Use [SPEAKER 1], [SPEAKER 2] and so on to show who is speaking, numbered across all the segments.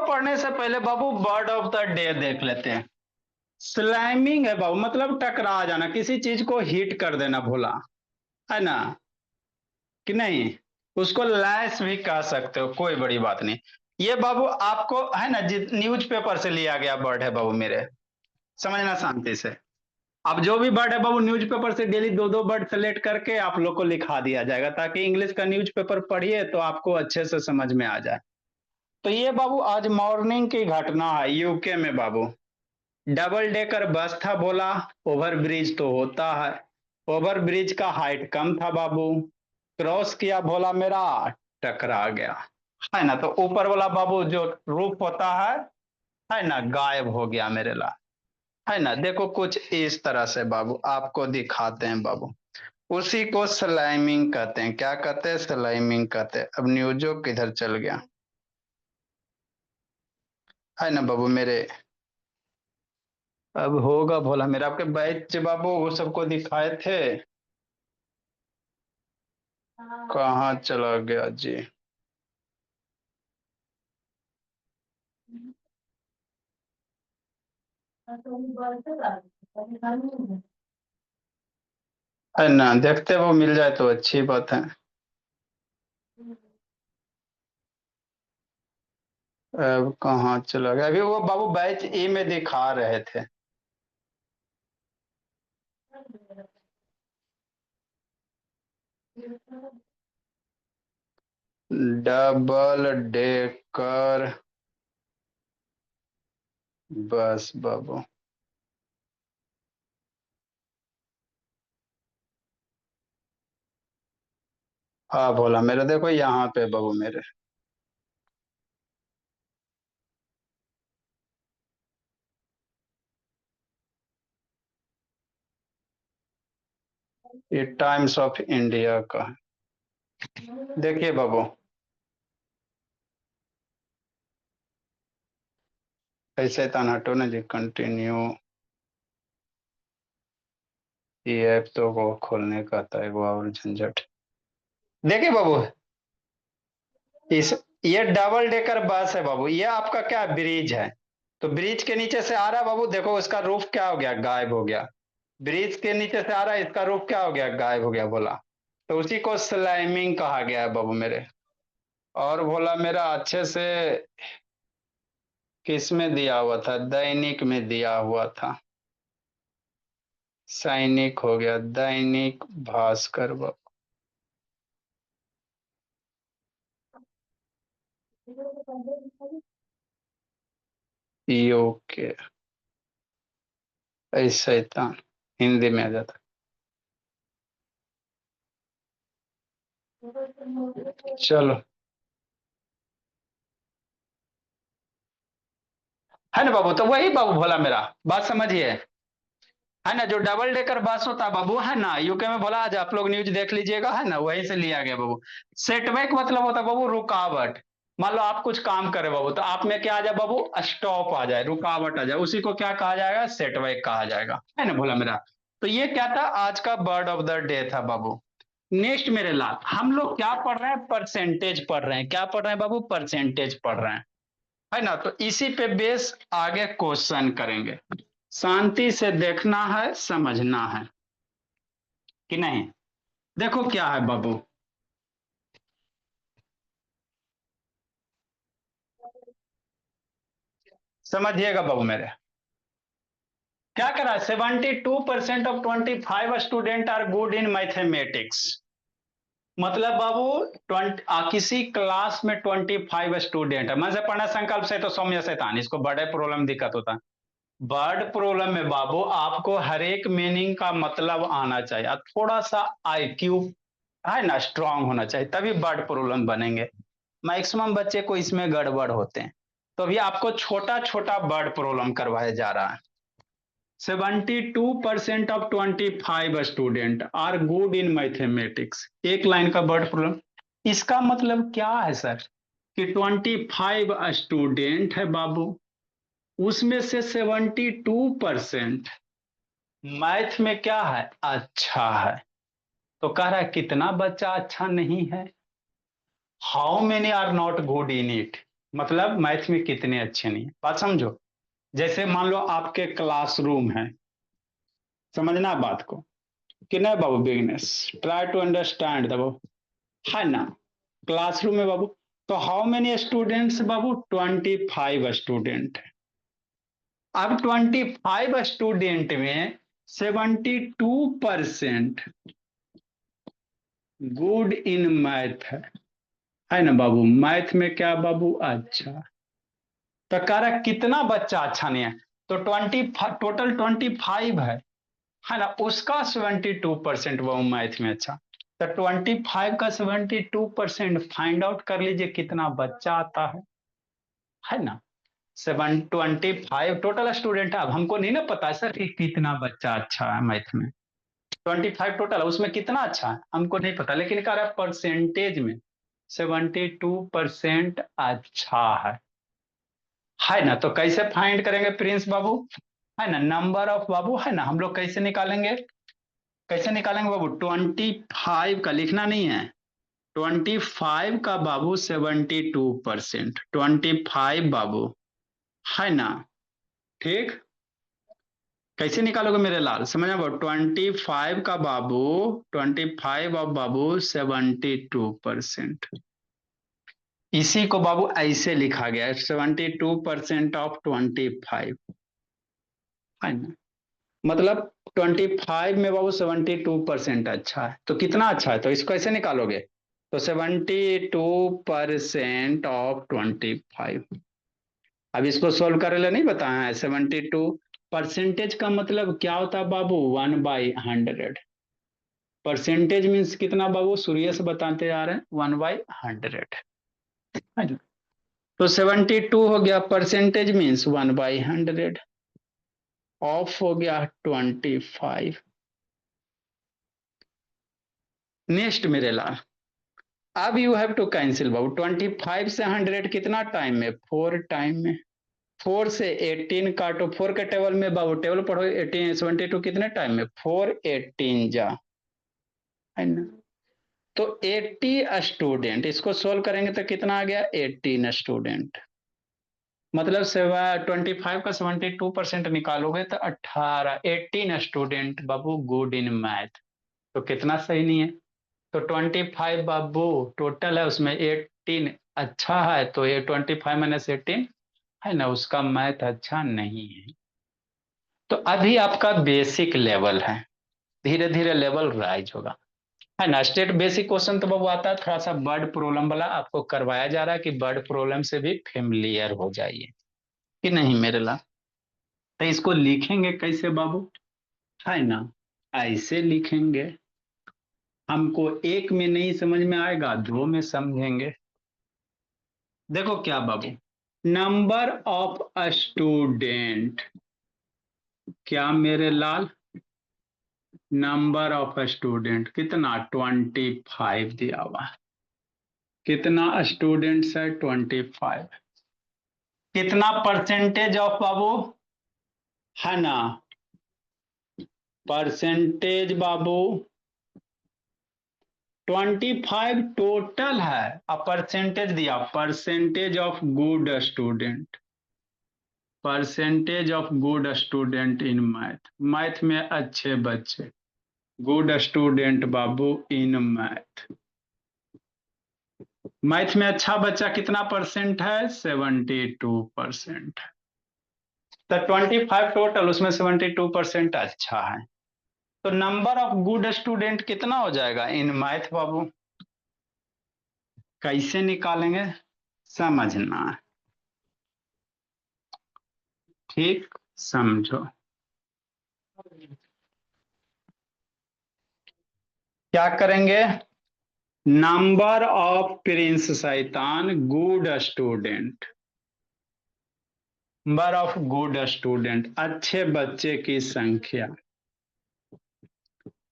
[SPEAKER 1] पढ़ने से पहले बाबू वर्ड ऑफ द डे देख लेते हैं। स्लैमिंग है बाबू, मतलब टकरा जाना, किसी चीज को हिट कर देना, भोला, है ना कि नहीं। उसको लैश भी कह सकते हो, कोई बड़ी बात नहीं। ये बाबू आपको है ना, न्यूज पेपर से लिया गया वर्ड है बाबू मेरे, समझना शांति से। अब जो भी वर्ड है बाबू न्यूज़पेपर से डेली दो दो वर्ड सेलेक्ट करके आप लोग को लिखा दिया जाएगा, ताकि इंग्लिश का न्यूज़पेपर पढ़िए तो आपको अच्छे से समझ में आ जाए। तो ये बाबू आज मॉर्निंग की घटना है यूके में बाबू। डबल डेकर बस था, बोला ओवर ब्रिज तो होता है, ओवर ब्रिज का हाइट कम था बाबू, क्रॉस किया भोला मेरा, टकरा गया, है ना। तो ऊपर वाला बाबू जो रूफ होता है ना, गायब हो गया मेरे ला, है ना। देखो कुछ इस तरह से बाबू आपको दिखाते हैं बाबू। उसी को स्लाइमिंग कहते हैं। क्या कहते हैं? स्लाइमिंग कहते हैं। अब न्यूजो किधर चल गया, है ना बाबू मेरे। अब होगा भोला मेरा, आपके बैच बाबू वो सबको दिखाए थे, कहाँ चला गया जी। है ना, देखते वो मिल जाए तो अच्छी बात है। अब कहाँ चला गया, अभी वो बाबू बैच ए में दिखा रहे थे। डबल डेकर बस बाबू। हाँ बोला मेरे, देखो यहाँ पे बाबू मेरे। ये टाइम्स ऑफ इंडिया का है। देखिए बाबू, ऐसे तान हटो ना जी, कंटिन्यू। ये ऐप तो वो खोलने का था, वो और झंझट। देखिए बाबू, इस ये डबल डेकर बस है बाबू, ये आपका क्या ब्रिज है। तो ब्रिज के नीचे से आ रहा है बाबू, देखो उसका रूफ क्या हो गया, गायब हो गया। ब्रिज के नीचे से आ रहा है, इसका रूफ क्या हो गया, गायब हो गया बोला। तो उसी को स्लाइमिंग कहा गया है बाबू मेरे। और बोला मेरा अच्छे से किस में दिया हुआ था, दैनिक में दिया हुआ था। सैनिक हो गया, दैनिक भास्कर बाबू। ओके, ऐसा ही था, हिंदी में आ जाता। चलो, है ना बाबू। तो वही बाबू भोला मेरा, बात समझिए, है ना। जो डबल डेकर बस होता है बाबू, है ना, यूके में बोला, आज आप लोग न्यूज देख लीजिएगा, है ना, वहीं से लिया गया बाबू। सेटबैक मतलब होता है बाबू रुकावट। मान लो आप कुछ काम करे बाबू, तो आप में क्या आ जाए बाबू, स्टॉप आ जाए, रुकावट आ जाए, उसी को क्या कहा जाएगा, सेटबैक कहा जाएगा, है ना भोला मेरा। तो ये क्या था, आज का बर्ड ऑफ द डे था बाबू। नेक्स्ट मेरे लाल, हम लोग क्या पढ़ रहे हैं, परसेंटेज पढ़ रहे हैं। क्या पढ़ रहे हैं बाबू, परसेंटेज पढ़ रहे हैं, है ना। तो इसी पे बेस आगे क्वेश्चन करेंगे। शांति से देखना है, समझना है कि नहीं। देखो क्या है बाबू, समझिएगा बाबू मेरे। क्या करा, 72% of 25 student are good in mathematics. मतलब बाबू किसी क्लास में 25 स्टूडेंट है, मन से पढ़ना संकल्प से तो सौम्य शैतान, इसको बड़े प्रॉब्लम दिक्कत होता है। वर्ड प्रॉब्लम में बाबू आपको हर एक मीनिंग का मतलब आना चाहिए, और थोड़ा सा आईक्यू, है ना, स्ट्रांग होना चाहिए, तभी वर्ड प्रॉब्लम बनेंगे। मैक्सिमम बच्चे को इसमें गड़बड़ होते हैं। तो अभी आपको छोटा छोटा वर्ड प्रॉब्लम करवाया जा रहा है। 72% of 25 student are good in mathematics, एक लाइन का वर्ड प्रॉब्लम। इसका मतलब क्या है सर, कि 25 स्टूडेंट है बाबू, उसमें से 72% मैथ में क्या है, अच्छा है। तो कह रहा है कितना बच्चा अच्छा नहीं है, how many are not good in it. मतलब मैथ में कितने अच्छे नहीं है, बात समझो। जैसे मान लो आपके क्लासरूम है, समझना बात को कि नहीं बाबू, बिगनेस ट्राई टू अंडरस्टैंड द बाबू, है ना। क्लासरूम में बाबू, तो हाउ मेनी स्टूडेंट्स बाबू, 25 स्टूडेंट। अब 25 स्टूडेंट में 72% गुड इन मैथ है ना बाबू। मैथ में क्या बाबू, अच्छा। तो कह रहा कितना बच्चा अच्छा नहीं है, तो 25 है ना, उसका 72% वो मैथ में अच्छा। तो 25 का 72% फाइंड आउट कर लीजिए कितना बच्चा आता है ना। 725 टोटल स्टूडेंट है। अब हमको नहीं ना पता सर कि कितना बच्चा अच्छा है मैथ में। 25 टोटल है, उसमें कितना अच्छा है हमको नहीं पता, लेकिन कह रहा है परसेंटेज में 72% अच्छा है ना। तो कैसे फाइंड करेंगे प्रिंस बाबू, है ना, नंबर ऑफ बाबू, है ना, हम लोग कैसे निकालेंगे, कैसे निकालेंगे बाबू, 25 का लिखना नहीं है, 25 का बाबू 72%, 25 बाबू, है ना। ठीक, कैसे निकालोगे मेरे लाल, समझ में, 25 का बाबू, 25 ऑफ बाबू 72%, इसी को बाबू ऐसे लिखा गया है, 72% ऑफ 25, है ना। मतलब 25 में बाबू 72% अच्छा है, तो कितना अच्छा है, तो इसको ऐसे निकालोगे, तो 72% ऑफ 25। अब इसको सोल्व करे ला नहीं बताया है, 72 परसेंटेज का मतलब क्या होता है बाबू, 1/100। परसेंटेज मीन्स कितना बाबू, सूर्य से बताते आ रहे हैं, 1/100। तो 72 हो गया, परसेंटेज मीन्स 1/100, ऑफ हो गया 25। नेक्स्ट मेरे लाल, अब यू हैव टू कैंसिल बाबू, 25 से 100 कितना टाइम में, 4 टाइम में। 4 से 18 काटो, 4 के टेबल में बाबू, टेबल पढ़ो, 18 72 कितने टाइम में, 4 18 जा, है ना। तो 80 स्टूडेंट, इसको सोल्व करेंगे तो कितना आ गया, 18 स्टूडेंट। मतलब 25 का 72% निकालोगे तो 18, 18 student Babu good in math. तो कितना सही नहीं है, तो 25 बाबू टोटल है, उसमें 18 अच्छा है, तो ये 25 - 18 है ना, उसका मैथ अच्छा नहीं है। तो अभी आपका बेसिक लेवल है, धीरे धीरे लेवल राइज होगा, है ना। स्टेट बेसिक क्वेश्चन तो बाबू आता है, थोड़ा सा वर्ड प्रॉब्लम वाला आपको करवाया जा रहा है कि वर्ड प्रॉब्लम से भी फेमिलियर हो जाइए, कि नहीं मेरे ला। तो इसको लिखेंगे कैसे बाबू, है ना, ऐसे लिखेंगे। हमको एक में नहीं समझ में आएगा, दो में समझेंगे। देखो क्या बाबू, नंबर ऑफ स्टूडेंट, क्या मेरे लाल, नंबर ऑफ स्टूडेंट कितना, 25 दिया हुआ है। कितना स्टूडेंट्स है, 25। कितना परसेंटेज ऑफ बाबू, है ना, परसेंटेज बाबू 25 टोटल है, अब परसेंटेज दिया, percentage of good student, percentage of good student in math, math में अच्छे बच्चे, good student Babu in math, math में अच्छा बच्चा कितना परसेंट है, 72%। तो 25 टोटल, उसमें 72% अच्छा है। तो नंबर ऑफ गुड स्टूडेंट कितना हो जाएगा इन मैथ बाबू, कैसे निकालेंगे, समझना, ठीक, समझो। क्या करेंगे, नंबर ऑफ प्रिंस शैतान good student, number of good student अच्छे बच्चे की संख्या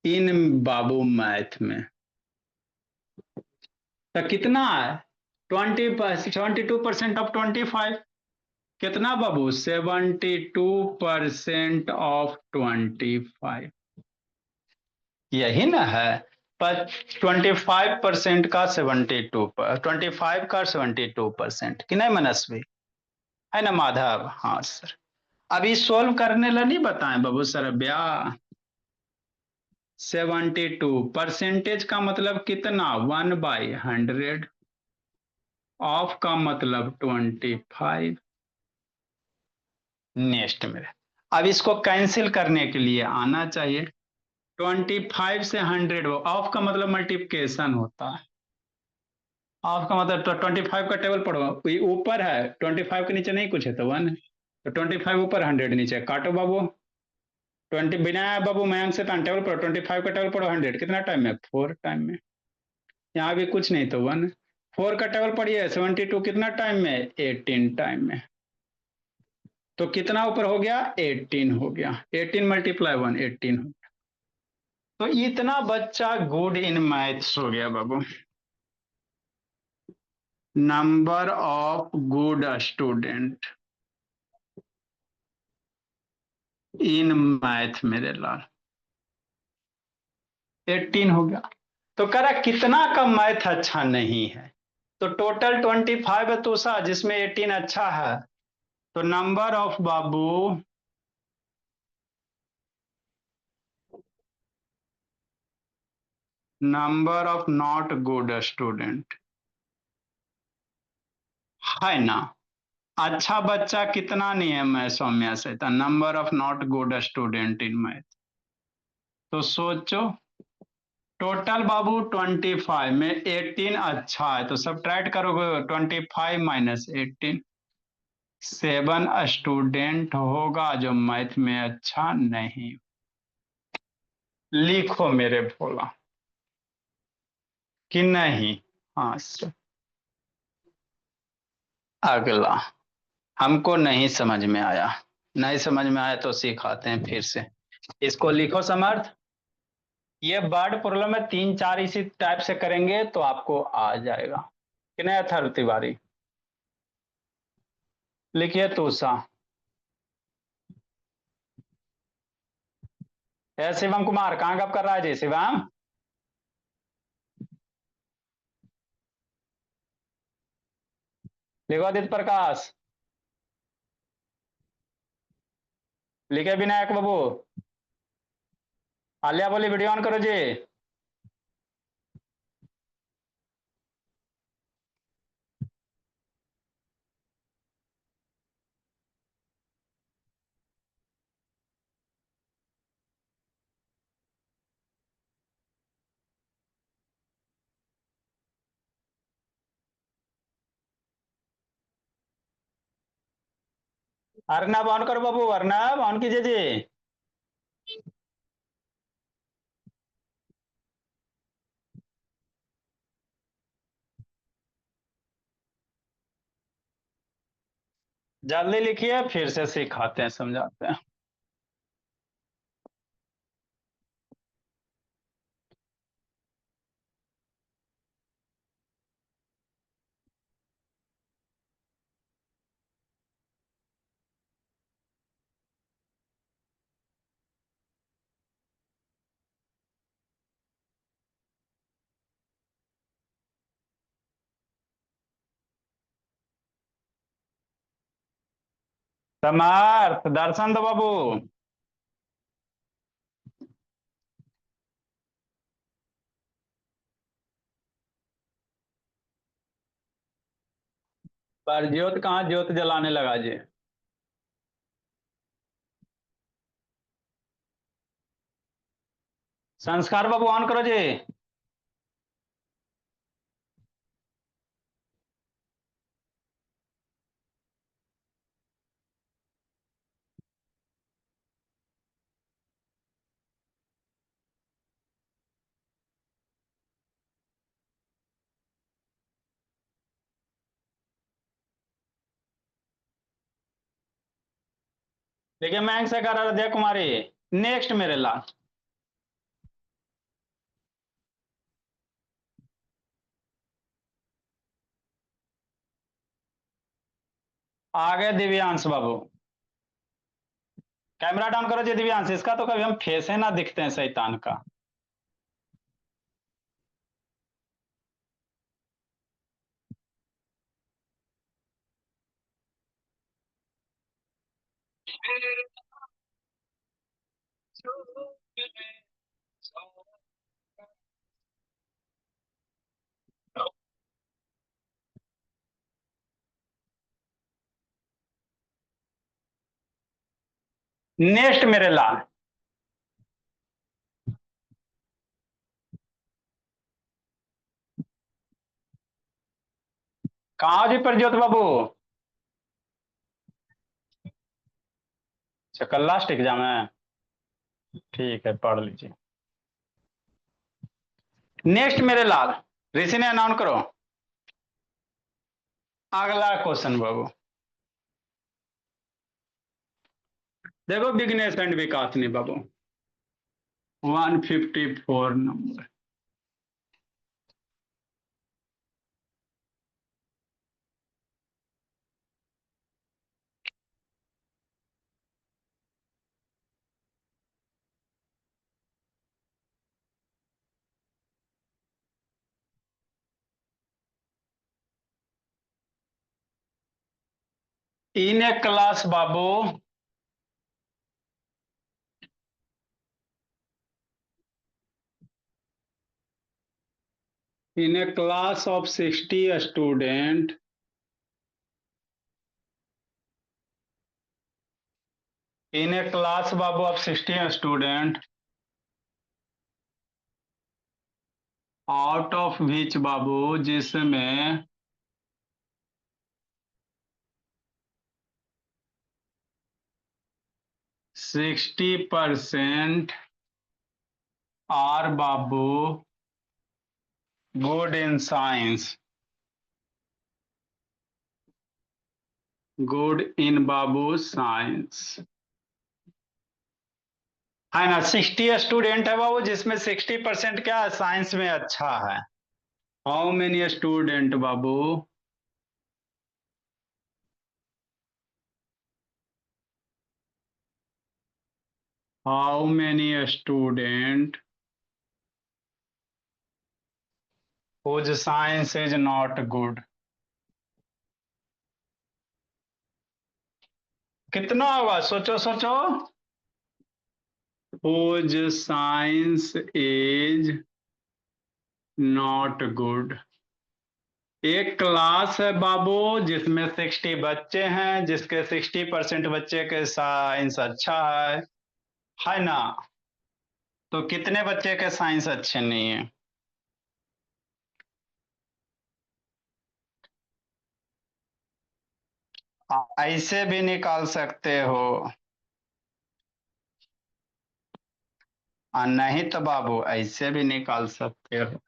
[SPEAKER 1] इन बाबू मैथ में, तो कितना है, 72% ऑफ 25, कितना बाबू, 72% ऑफ 25, यही ना है। 25% का 72, 25 का 72% कि नहीं मनस्वी, है ना माधव? हाँ सर। अभी सोल्व करने ला नहीं बताएं बाबू सर भैया। 72 परसेंटेज का मतलब कितना? 1/100। ऑफ का मतलब 25। नेक्स्ट में अब इसको कैंसिल करने के लिए आना चाहिए। 25 से 100, ऑफ का मतलब मल्टीप्लिकेशन होता है। ऑफ का मतलब तो 25 का टेबल पढ़ो, ये ऊपर है 25 के नीचे नहीं कुछ है तो 1 है, तो 25 ऊपर 100 नीचे, काटो बाबू। 20 बिना बाबू मयंक से टेबल पढ़ो, 25 का टेबल पढ़ो 100 कितना टाइम में? 4 टाइम में। यहाँ भी कुछ नहीं तो 1। 4 का टेबल पढ़िए 72 कितना टाइम में? 18 टाइम में। तो कितना ऊपर हो गया? 18 हो गया। 18 मल्टीप्लाई 1, 18 हो गया। तो इतना बच्चा गुड इन मैथ्स हो गया बाबू। Number of good student in maths मेरे लाल 18 हो गया। तो कह रहा कितना का मैथ अच्छा नहीं है, तो टोटल 25 है तो सा जिसमें 18 अच्छा है, तो number of Babu number of not good student है ना। अच्छा बच्चा कितना नियम है सौम्या से? Number of not good student in math. तो सोचो टोटल बाबू 25 में 18 अच्छा है तो सब्ट्रैक्ट करोगे 25 माइनस 18, 7 स्टूडेंट होगा जो मैथ में अच्छा नहीं। लिखो मेरे भोला कि नहीं। हाँ सर। अगला हमको नहीं समझ में आया, नहीं समझ में आया तो सिखाते हैं फिर से। इसको लिखो समर्थ। ये वर्ड प्रॉब्लम में 3-4 इसी टाइप से करेंगे तो आपको आ जाएगा कि नहीं अथर्व तिवारी? लिखिए तूषा। शिवम कुमार कहाँ गप कर रहा है जी शिवम? लिखो आदित्य प्रकाश। लिखे विनायक बाबू। आलिया बोली वीडियो ऑन करो जी। अर्नब ऑन करो बाबू, अर्नब ऑन कीजिए जी। जल्दी लिखिए फिर से सिखाते हैं समझाते हैं। समर्थ दर्शन दो बाबू। पर ज्योत कहाँ ज्योत जलाने लगा जी? संस्कार बाबू ऑन करो जी। देखिए मैं से कर आराध्या कुमारी। नेक्स्ट मेरे लाल। आगे दिव्यांश बाबू। कैमरा डाउन करो जी दिव्यांश, इसका तो कभी हम फेस है ना दिखते हैं शैतान का। नेक्स्ट मेरे लाल। कहाँ हो जी प्रज्योत बाबू? अच्छा, कल लास्ट एग्जाम है। ठीक है, पढ़ लीजिए। नेक्स्ट मेरे लाल, ऋषि ने अनाउंस करो। अगला क्वेश्चन बाबू। देखो, बिगनेस एंड विकास नहीं बाबू। 154 number. In a class Babu, in a class of 60 student, in a class Babu of 60 student, out of which बाबू, जिसमें 60% are Babu good in science, good in Babu science, है ना। 60 student है बाबू, जिसमें 60% क्या है, science में अच्छा है। How many student Babu? How many student whose science is not good? कितना होगा, सोचो सोचो। whose science is not good। एक क्लास है बाबू, जिसमें 60 बच्चे हैं, जिसके 60% बच्चे के साइंस अच्छा है ना। तो कितने बच्चे के साइंस अच्छे नहीं है? ऐसे भी निकाल सकते हो। नहीं तो बाबू, ऐसे भी निकाल सकते हो।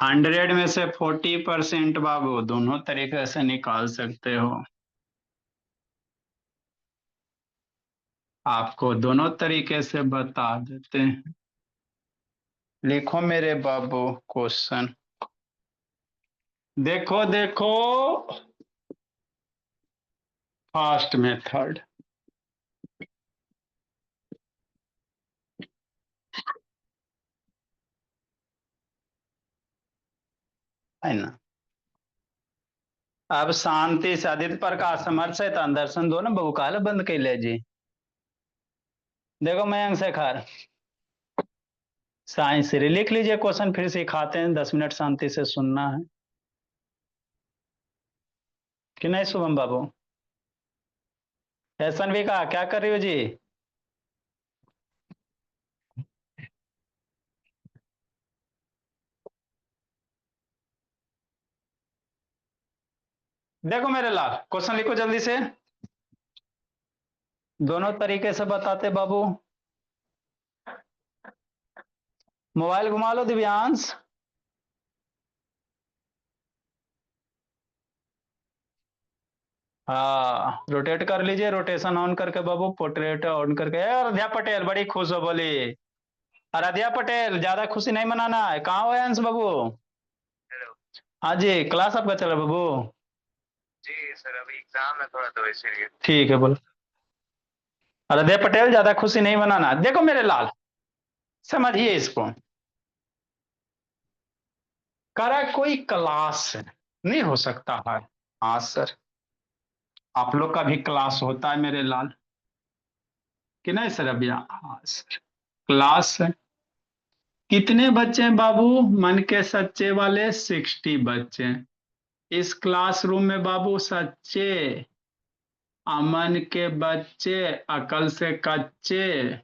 [SPEAKER 1] 100 में से 40% बाबू, दोनों तरीके से निकाल सकते हो। आपको दोनों तरीके से बता देते हैं। लिखो मेरे बाबू क्वेश्चन। देखो देखो, फर्स्ट मेथड है ना। अब शांति से आदित्य प्रकाश समर्थ से दर्शन दो ना बाबू, काले बंद कैले जी। देखो मयंक शेखर, साइंस से लिख लीजिए क्वेश्चन, फिर सिखाते हैं। 10 मिनट शांति से सुनना है कि नहीं शुभम बाबू? ऐसा भी कहा, क्या कर रही हो जी? देखो मेरे लाल, क्वेश्चन लिखो जल्दी से। दोनों तरीके से बताते बाबू। मोबाइल घुमा लो दिव्यांश। हाँ, रोटेट कर लीजिए, रोटेशन ऑन करके बाबू, पोर्ट्रेट ऑन करके। आराध्या पटेल बड़ी खुश हो बोली। आराध्या पटेल, ज्यादा खुशी नहीं मनाना है। कहाँ हो अंश बाबू? हाँ जी, क्लास आपका चल रहा है बाबू? जी सर, अभी एग्जाम है थोड़ा, तो इसीलिए। ठीक है, बोलो। आराध्या पटेल, ज्यादा खुशी नहीं मनाना। देखो मेरे लाल, समझिए इसको। करा कोई क्लास नहीं हो सकता है। हाँ सर। आप लोग का भी क्लास होता है मेरे लाल, कि नहीं सर अभिया? हाँ सर, क्लास है। कितने बच्चे हैं बाबू? मन के सच्चे वाले 60 बच्चे हैं इस क्लासरूम में बाबू। सच्चे अमन के बच्चे, अकल से कच्चे।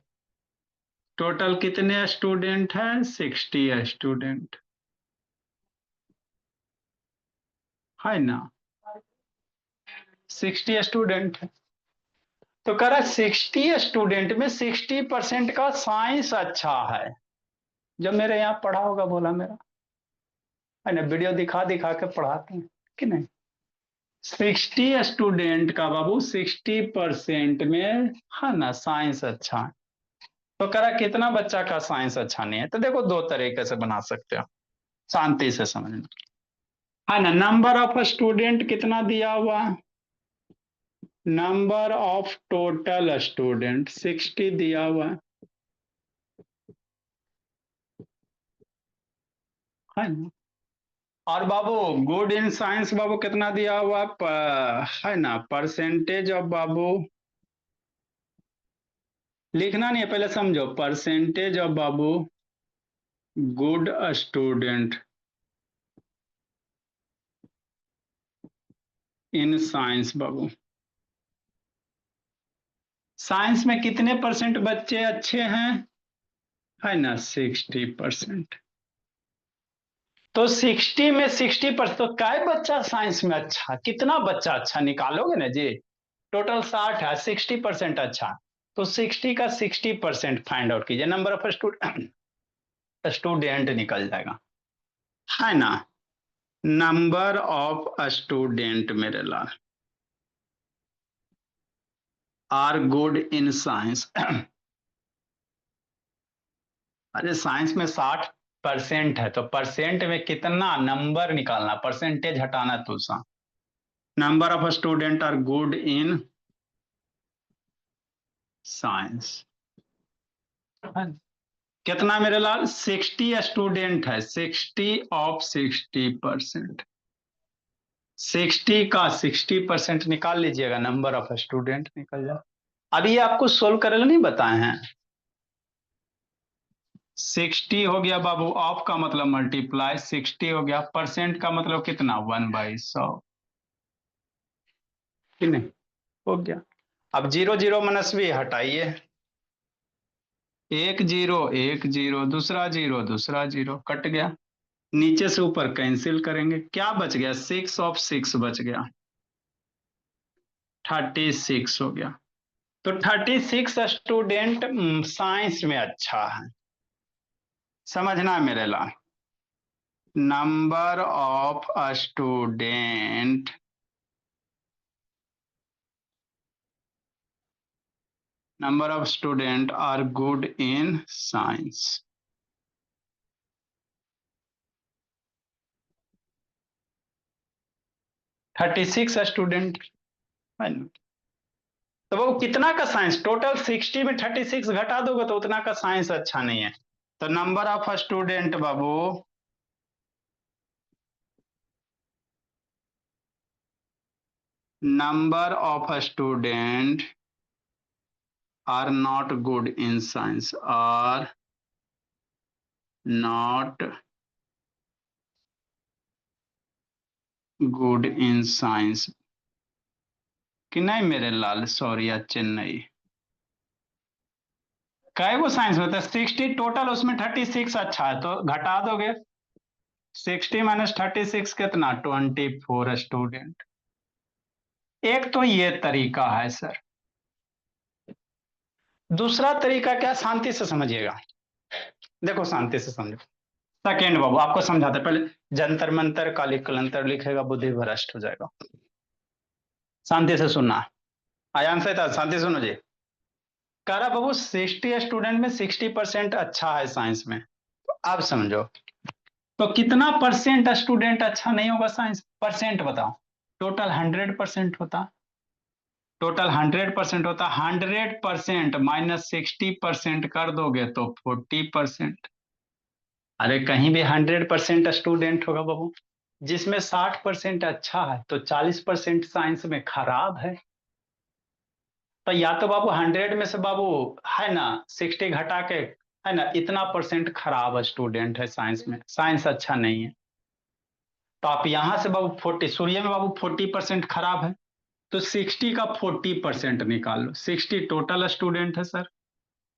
[SPEAKER 1] टोटल कितने स्टूडेंट हैं? 60 स्टूडेंट है ना, 60 स्टूडेंट है। तो कह रहा 60 स्टूडेंट में 60% का साइंस अच्छा है। जब मेरे यहाँ पढ़ा होगा बोला मेरा, है ना, वीडियो दिखा दिखा के पढ़ाते हैं कि नहीं। 60 स्टूडेंट का बाबू 60% में, है ना, साइंस अच्छा है। तो कह रहा कितना बच्चा का साइंस अच्छा नहीं है? तो देखो दो तरीके से बना सकते हो, शांति से समझना, है ना। नंबर ऑफ स्टूडेंट कितना दिया हुआ? नंबर ऑफ टोटल स्टूडेंट 60 दिया हुआ है ना। और बाबू गुड इन साइंस बाबू कितना दिया हुआ? है ना, परसेंटेज ऑफ बाबू, लिखना नहीं है, पहले समझो। Percentage of Babu good student in science Babu. Science में कितने परसेंट बच्चे अच्छे हैं? है ना, 60%। तो 60 में 60%, तो काय बच्चा साइंस में अच्छा, कितना बच्चा अच्छा निकालोगे ना जी। टोटल 60 है, 60% अच्छा। तो 60 का 60% फाइंड आउट कीजिए, नंबर ऑफ स्टूडेंट निकल जाएगा, है ना। नंबर ऑफ स्टूडेंट मेरे लाल आर गुड इन साइंस। अरे साइंस में 60% है, तो परसेंट में कितना नंबर निकालना, परसेंटेज हटाना तो सा। Number of student are good in science, कितना मेरे लाल? 60 स्टूडेंट है, 60 ऑफ 60%। 60 का 60% निकाल लीजिएगा, नंबर ऑफ स्टूडेंट निकल जाए। अभी आपको सोल्व करेला नहीं बताए हैं। 60 हो गया बाबू, ऑफ का मतलब मल्टीप्लाई, 60 हो गया, परसेंट का मतलब कितना? 1/100, कि नहीं? हो गया। अब जीरो जीरो मनस्वी हटाइए, एक जीरो एक जीरो, दूसरा जीरो दूसरा जीरो, कट गया। नीचे से ऊपर कैंसिल करेंगे, क्या बच गया? 6/6 बच गया, 36 हो गया। तो 36 स्टूडेंट साइंस में अच्छा है, समझना मेरे लाल। Number of student are good in science. 36 student है ना। तो वो कितना का साइंस? टोटल 60 में 36 घटा दोगे तो उतना का साइंस अच्छा नहीं है। तो नंबर ऑफ स्टूडेंट बाबू, number of student are not good in science, are not good in science, कि नहीं मेरे लाल? सॉरी या चेन्नई, काय वो साइंस में? तो 60 टोटल, उसमें 36 अच्छा है, तो घटा दोगे। 60 - 36 कितना? 24 स्टूडेंट। एक तो ये तरीका है सर। दूसरा तरीका क्या? शांति से समझिएगा, देखो शांति से समझो। सेकेंड बाबू आपको समझाते हैं। पहले जंतर मंतर काली कलंतर लिखेगा, बुद्धि भ्रष्ट हो जाएगा। शांति से सुनना, आयान से था, शांति सुनो जी। कह रहा बाबू 60 स्टूडेंट में 60% अच्छा है साइंस में। तो अब समझो, तो कितना परसेंट स्टूडेंट अच्छा नहीं होगा साइंस? परसेंट बताओ। टोटल 100% होता, टोटल 100% होता, 100% माइनस 60% कर दोगे तो 40%। अरे कहीं भी 100% स्टूडेंट होगा बाबू, जिसमें 60% अच्छा है तो 40% साइंस में खराब है। तो या तो बाबू 100 में से बाबू है ना 60 घटा के, है ना, इतना परसेंट खराब स्टूडेंट है साइंस में, साइंस अच्छा नहीं है। तो आप यहां से बाबू 40, सूर्य में बाबू 40% खराब है, तो 60 का 40% निकाल लो। 60 टोटल स्टूडेंट है सर,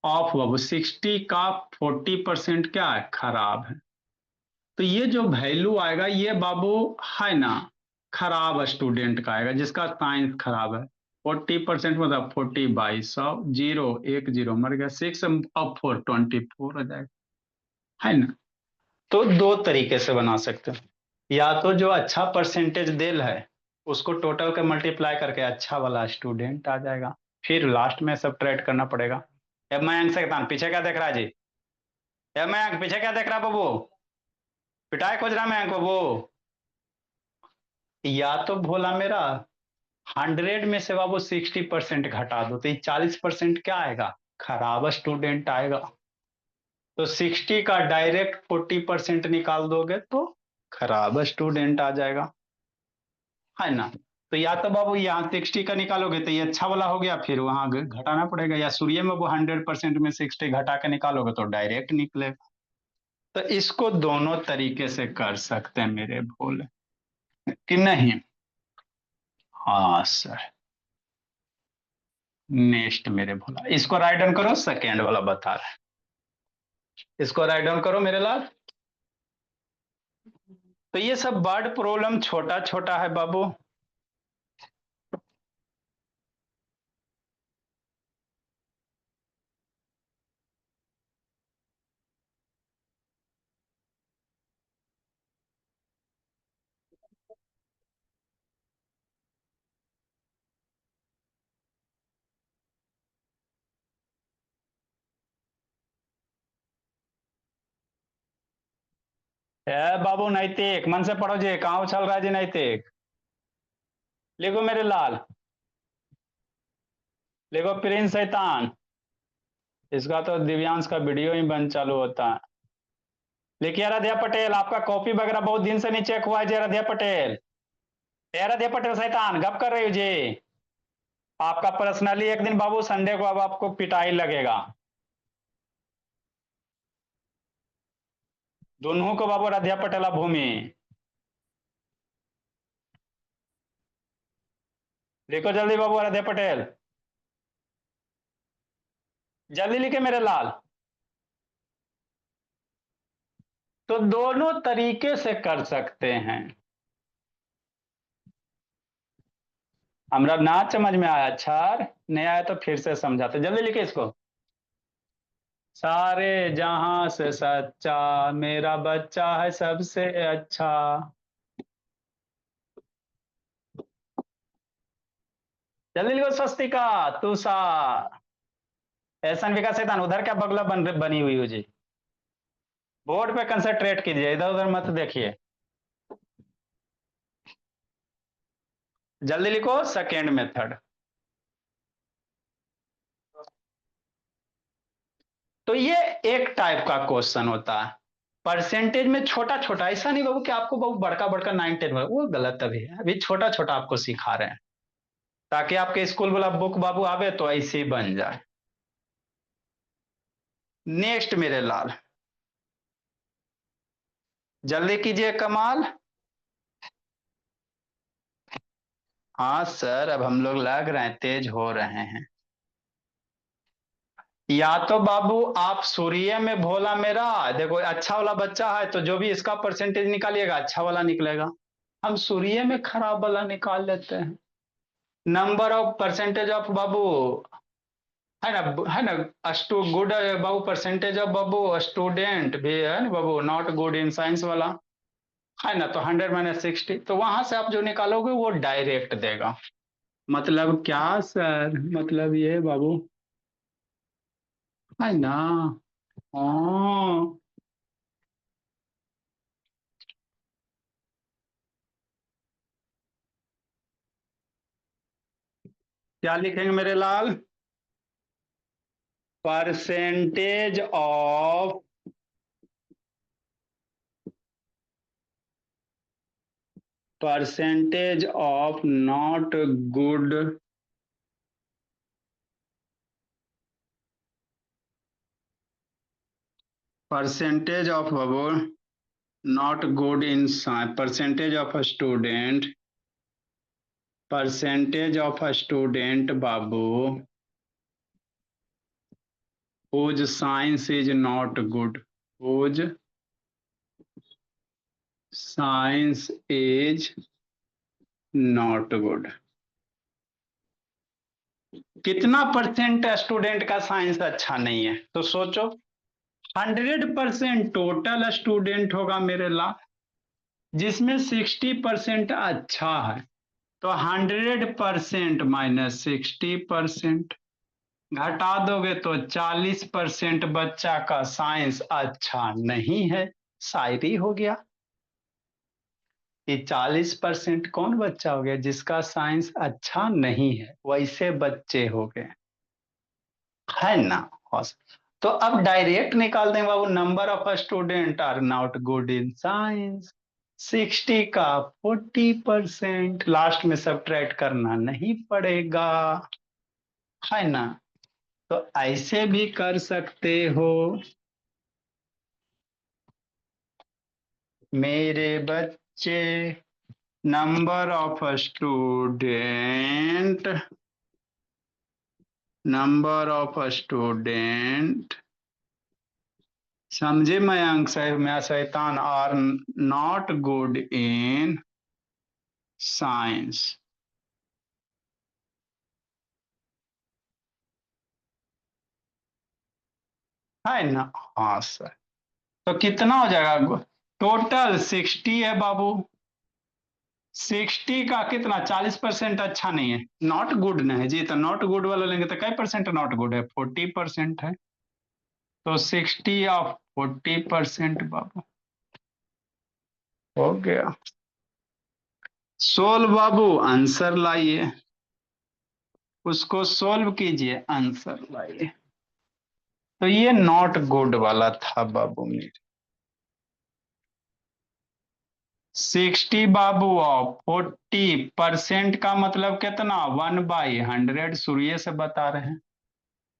[SPEAKER 1] ऑफ बाबू 60 का 40% क्या है, खराब है। तो ये जो वैल्यू आएगा ये बाबू है ना खराब स्टूडेंट का आएगा, जिसका साइंस खराब है। 40% मतलब 40/100, जीरो एक जीरो मर गया, 6 अब 424 हो जाएगा, है ना। तो दो तरीके से बना सकते हो, या तो जो अच्छा परसेंटेज देल है उसको टोटल के मल्टीप्लाई करके अच्छा वाला स्टूडेंट आ जाएगा, फिर लास्ट में सब्ट्रैक्ट करना पड़ेगा। अब मैं अंक से बताऊं, पीछे क्या देख रहा है जी, अब मैं अंक पीछे क्या देख रहा है बाबू, पिटाई खोज रहा मैं अंक बाबू। या तो भोला मेरा 100 में से बाबू 60% घटा दो तो ये 40% क्या आएगा, खराब स्टूडेंट आएगा। तो 60 का डायरेक्ट 40% निकाल दोगे तो खराब स्टूडेंट आ जाएगा, है ना। तो या तो बाबू यहाँ 60 का निकालोगे तो ये अच्छा वाला हो गया, फिर वहां घटाना पड़ेगा, या सूर्य में वो 100% में 60 घटा के निकालोगे तो डायरेक्ट निकलेगा। तो इसको दोनों तरीके से कर सकते हैं मेरे भोले, कि नहीं। हाँ सर, नेक्स्ट मेरे भोला, इसको राइट डाउन करो, सेकेंड वाला बता रहा है, इसको राइट डाउन करो मेरे लाल। तो ये सब वर्ड प्रॉब्लम छोटा छोटा है बाबू। ए बाबू नैतिक मन से पढ़ो जी, कहाँ उछल रहा है जी नैतिक। लिखो मेरे लाल, लिखो प्रिंस शैतान। इसका तो दिव्यांश का वीडियो ही बंद चालू होता है। लिखिए आराध्या पटेल, आपका कॉपी वगैरह बहुत दिन से नहीं चेक हुआ है जी आराध्या पटेल। आराध्या पटेल शैतान गप कर रही हो जी। आपका पर्सनली एक दिन बाबू संडे को अब आपको पिटाई लगेगा, दोनों को बाबू आराध्या पटेल भूमि। लिखो जल्दी बाबू आराध्या पटेल, जल्दी लिखे मेरे लाल। तो दोनों तरीके से कर सकते हैं। हमरा ना समझ में आया अच्छा, नहीं आया तो फिर से समझाते, जल्दी लिखे इसको। सारे जहां से सच्चा मेरा बच्चा है सबसे अच्छा। जल्दी लिखो स्वस्तिका, तुषार, एहसन विकास शैतान, उधर क्या बगला बनी हुई हो जी। बोर्ड पे कंसंट्रेट कीजिए, इधर उधर मत देखिए। जल्दी लिखो सेकेंड मेथड। तो ये एक टाइप का क्वेश्चन होता है, परसेंटेज में छोटा छोटा, ऐसा नहीं बाबू कि आपको बाबू बड़का बड़का 9 10 वो गलत अभी है, अभी छोटा छोटा आपको सिखा रहे हैं ताकि आपके स्कूल वाला बुक बाबू आवे तो ऐसे ही बन जाए। नेक्स्ट मेरे लाल, जल्दी कीजिए कमाल। हाँ सर, अब हम लोग लग रहे हैं, तेज हो रहे हैं। या तो बाबू आप सूर्य में भोला मेरा, देखो अच्छा वाला बच्चा है तो जो भी इसका परसेंटेज निकालिएगा अच्छा वाला निकलेगा। हम सूर्य में खराब वाला निकाल लेते हैं। नंबर ऑफ परसेंटेज ऑफ बाबू, है ना, good Babu, percentage of Babu student भी है ना बाबू, नॉट गुड इन साइंस वाला, है ना। तो 100 - 60, तो वहां से आप जो निकालोगे वो डायरेक्ट देगा। मतलब क्या सर, मतलब ये बाबू, है ना। हाँ, क्या लिखेंगे मेरे लाल, percentage of percentage of not good percentage of बाबू not good in science, percentage of a student babu whose science is not good, whose science is not good. कितना परसेंट स्टूडेंट का साइंस अच्छा नहीं है? तो सोचो 100% टोटल स्टूडेंट होगा मेरे ला, जिसमें 60% अच्छा है, तो 100% माइनस 60%, घटा दोगे तो 40% बच्चा का साइंस अच्छा नहीं है। शायरी हो गया। ये 40% कौन बच्चा हो गया जिसका साइंस अच्छा नहीं है, वैसे बच्चे हो गए, है ना। तो अब डायरेक्ट निकाल दें बाबू, number of student are not good in science, 60 का 40%, लास्ट में सब्ट्रैक्ट करना नहीं पड़ेगा, है ना। तो ऐसे भी कर सकते हो मेरे बच्चे। Number of student, number of student, समझे मयंक साहब, मैं शैतान, are not good in science, है ना। हाँ सर। तो कितना हो जाएगा? टोटल 60 है बाबू, 60 का कितना 40% अच्छा नहीं है, नॉट गुड नहीं है जी, तो नॉट गुड वाला लेंगे तो कई परसेंट नॉट गुड है? 40% है, तो 60 ऑफ 40% बाबू हो गया। सोल्व बाबू, आंसर लाइए, उसको सोल्व कीजिए, आंसर लाइए। तो ये नॉट गुड वाला था बाबू मेरे। 60 बाबू ऑफ 40% का मतलब कितना? 1/100, सूर्य से बता रहे हैं।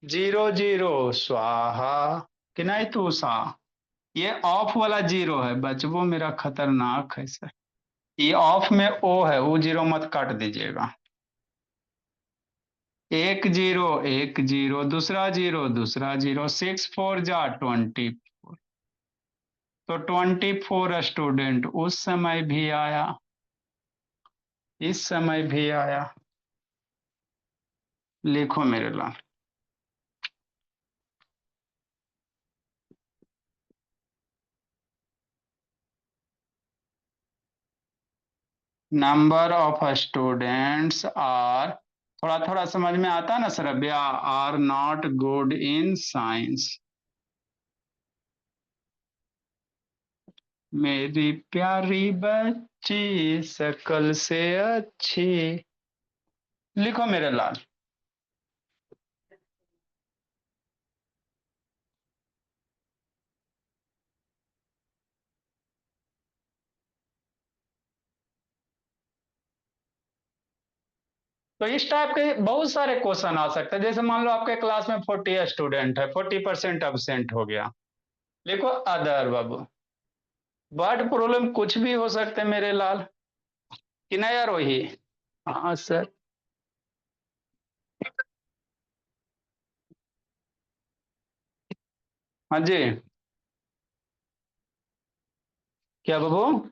[SPEAKER 1] 0 0 स्वाहा, कि नहीं तू सा, ये ऑफ वाला जीरो है बचबो मेरा, खतरनाक है सर। ये ऑफ में ओ है, वो जीरो मत काट दीजिएगा। 1 0 1 0, दूसरा जीरो दूसरा जीरो, 6 4 जा 24, तो 24 स्टूडेंट उस समय भी आया, इस समय भी आया। लिखो मेरे लाल। नंबर ऑफ स्टूडेंट्स आर, थोड़ा थोड़ा समझ में आता ना Shravya, are not good in science. मेरी प्यारी बच्ची शकल से अच्छी, लिखो मेरे लाल। तो इस टाइप के बहुत सारे क्वेश्चन आ सकते हैं, जैसे मान लो आपके क्लास में 40 स्टूडेंट है, 40% अब्सेंट हो गया, लिखो अदर बाबू। वर्ड प्रॉब्लम कुछ भी हो सकते हैं मेरे लाल, कि नहीं यार वही। हाँ सर। हाँ जी। क्या बाबू?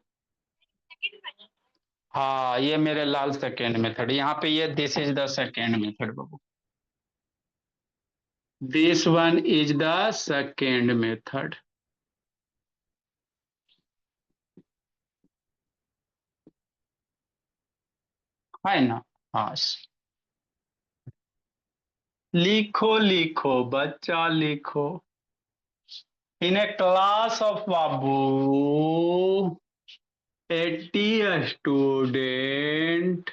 [SPEAKER 1] हाँ ये मेरे लाल सेकेंड मेथड, यहाँ पे ये this is the second method बाबू, this one is the second method, है ना। हाँ लिखो लिखो बच्चा लिखो। इन ए क्लास ऑफ बाबू 80 student,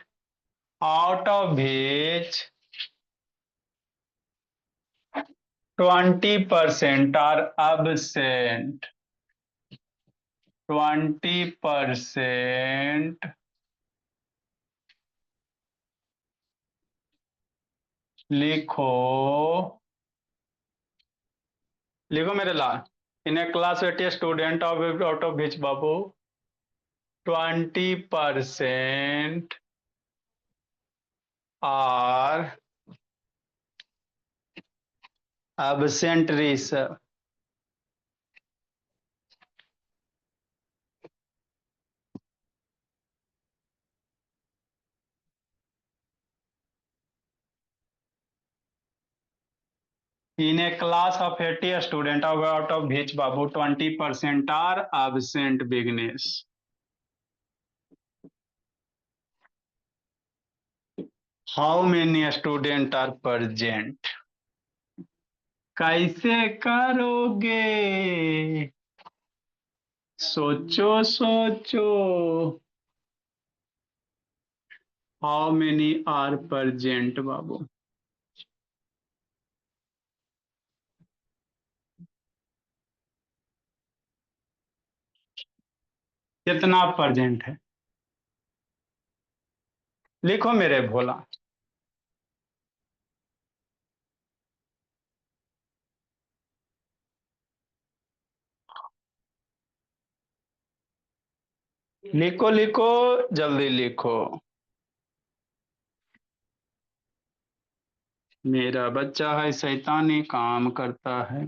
[SPEAKER 1] out of which 20% are absent, 20% लिखो, लिखो मेरे लाल। In a class eight student of out of which बाबू 20% are absent research. In a class of 80 students, out of which Babu 20% are absent beginners. How many students are present? कैसे करोगे? सोचो सोचो। How many are present बाबू? कितना present है? लिखो मेरे भोला। लिखो लिखो, जल्दी लिखो। मेरा बच्चा है शैतानी काम करता है।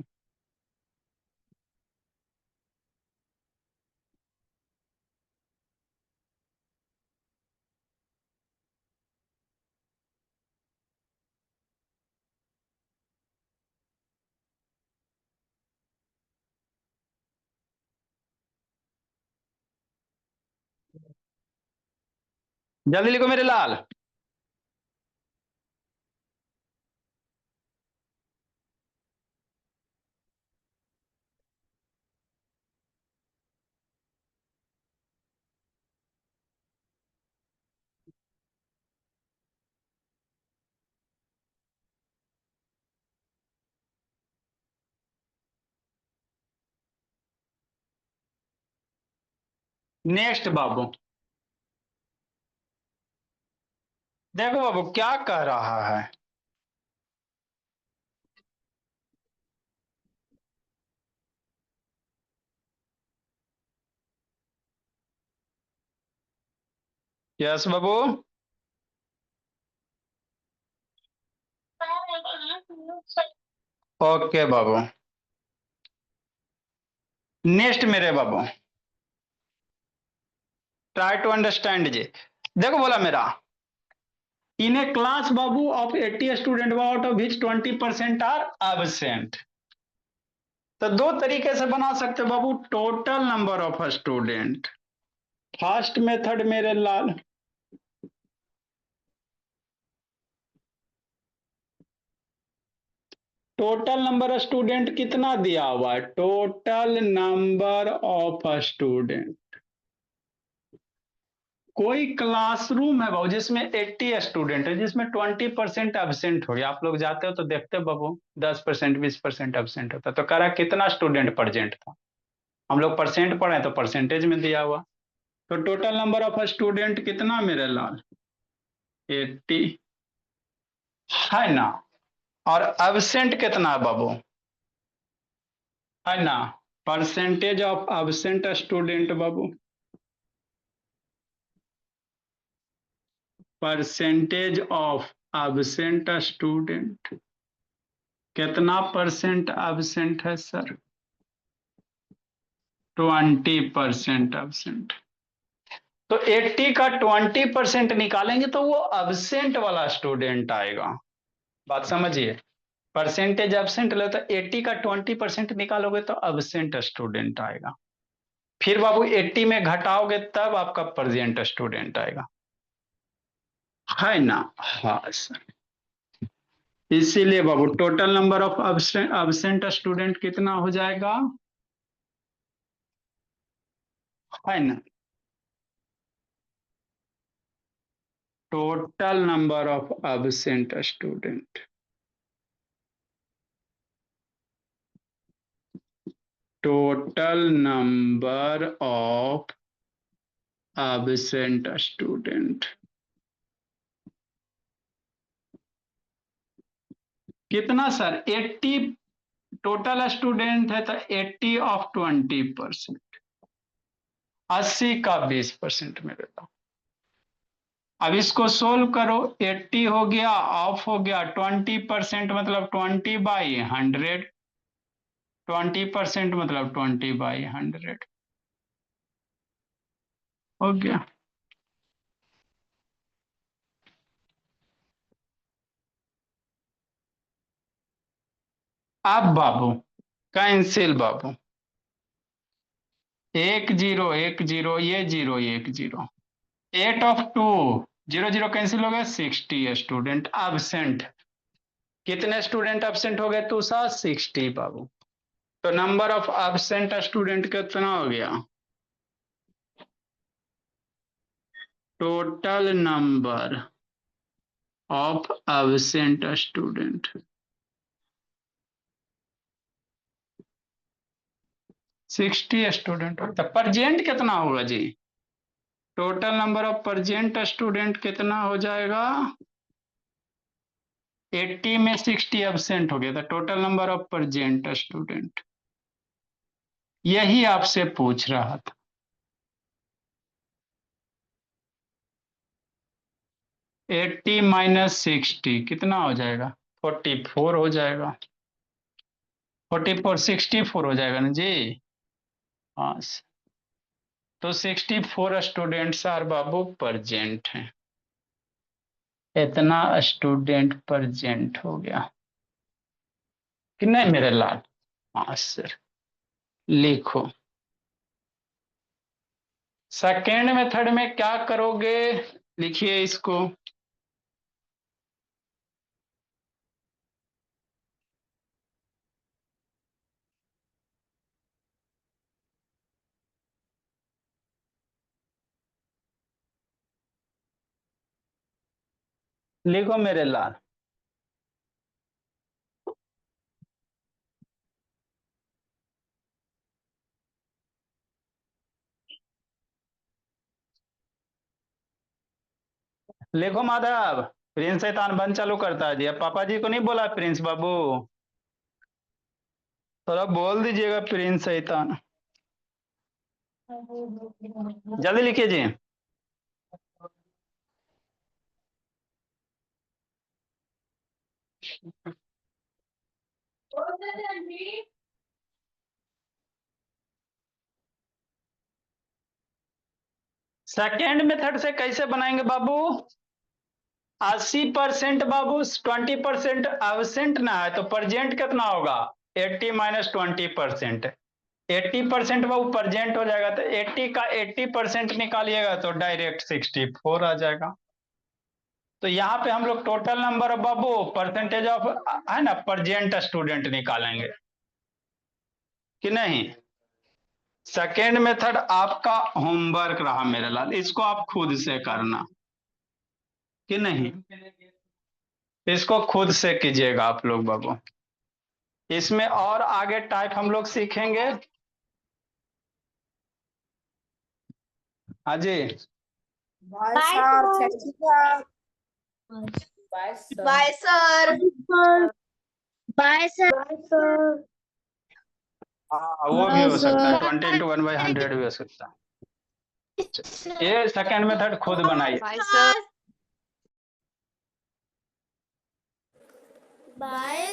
[SPEAKER 1] जल्दी लिखो मेरे लाल। नेक्स्ट बाबू। देखो बाबू क्या कह रहा है। यस बाबू। ओके बाबू। नेक्स्ट मेरे बाबू। ट्राई टू अंडरस्टैंड जी। देखो बोला मेरा। इन ए क्लास बाबू of 80 student out of which 20% are absent. तो दो तरीके से बना सकते हो बाबू, total number of student. First method मेरे लाल, टोटल नंबर ऑफ स्टूडेंट कितना दिया हुआ है, टोटल नंबर ऑफ स्टूडेंट। कोई क्लासरूम है बाबू जिसमें 80 स्टूडेंट है, जिसमें 20% एबसेंट हो गया। आप लोग जाते हो तो देखते हो बाबू 10% 20% एबसेंट होता है। तो कह रहा कितना स्टूडेंट प्रेजेंट था। हम लोग परसेंट पढ़े तो परसेंटेज में दिया हुआ। तो टोटल नंबर ऑफ स्टूडेंट कितना मेरे लाल, 80 है ना। और एबसेंट कितना है बाबू, है ना। Percentage of absent student Babu, percentage of absent student कितना परसेंट एबसेंट है सर, 20% एबसेंट। तो 80 का 20% निकालेंगे तो वो एबसेंट वाला स्टूडेंट आएगा। बात समझिए। परसेंटेज एबसेंट ले तो 80 का 20% निकालोगे तो एबसेंट स्टूडेंट आएगा। फिर बाबू 80 में घटाओगे तब आपका प्रेजेंट स्टूडेंट आएगा, है ना। हाँ सर। इसीलिए बाबू total number of absent student कितना हो जाएगा, है ना। Total number of absent student, total number of absent student. कितना सर? 80 टोटल स्टूडेंट है तो 80 ऑफ 20%, 80 का 20% में देता हूं। अब इसको सोल्व करो, 80 हो गया ऑफ हो गया 20%, मतलब 20/100, 20% मतलब 20/100 हो गया। अब बाबू कैंसिल बाबू, 1 0 1 0, ये 0 1 0, 8 ऑफ 2, 0 0 कैंसिल हो गया, 60 स्टूडेंट एबसेंट। कितने स्टूडेंट एबसेंट हो गए तुषार? 60 बाबू। तो नंबर ऑफ एबसेंट स्टूडेंट कितना हो गया? Total number of absent student 60 student. तो प्रेजेंट कितना होगा जी? Total number of present student कितना हो जाएगा? 80 में 60 एबसेंट हो गया था, total number of present student. यही आपसे पूछ रहा था। एट्टी माइनस 60 कितना हो जाएगा? 44 हो जाएगा। 44 64 हो जाएगा ना जी। हाँ, तो 64 स्टूडेंट्स आर बाबू प्रेजेंट हैं। इतना स्टूडेंट प्रेजेंट हो गया कि नहीं मेरे लाल? हाँ सर। लिखो सेकेंड मेथड में क्या करोगे, लिखिए इसको। लिखो मेरे लाल। लिखो माधव। प्रिंस शैतान बंद चालू करता है जी। अब पापा जी को नहीं बोला प्रिंस बाबू? थोड़ा बोल दीजिएगा प्रिंस शैतान। जल्दी लिखिए जी। सेकेंड मेथड से कैसे बनाएंगे बाबू? 80% बाबू, 20% एबसेंट ना है तो प्रेजेंट कितना होगा? 80 माइनस 20%, 80% बाबू प्रेजेंट हो जाएगा, तो 80 का 80% निकालिएगा तो डायरेक्ट 64 आ जाएगा। तो यहाँ पे हम लोग total number of Babu percentage of है ना प्रेजेंट स्टूडेंट निकालेंगे कि नहीं? सेकेंड मेथड आपका होमवर्क रहा मेरे लाल, इसको आप खुद से करना कि नहीं? इसको खुद से कीजिएगा आप लोग बाबू। इसमें और आगे टाइप हम लोग सीखेंगे। हाँ जी।
[SPEAKER 2] Bye sir, thank you sir. Bye sir.
[SPEAKER 3] Bye sir. Bye sir.
[SPEAKER 1] हाँ वो भी हो सकता है, 20 × 1/100 भी हो सकता है। ये सेकेंड मेथड खुद बनाइए।
[SPEAKER 3] Bye sir.
[SPEAKER 2] बाय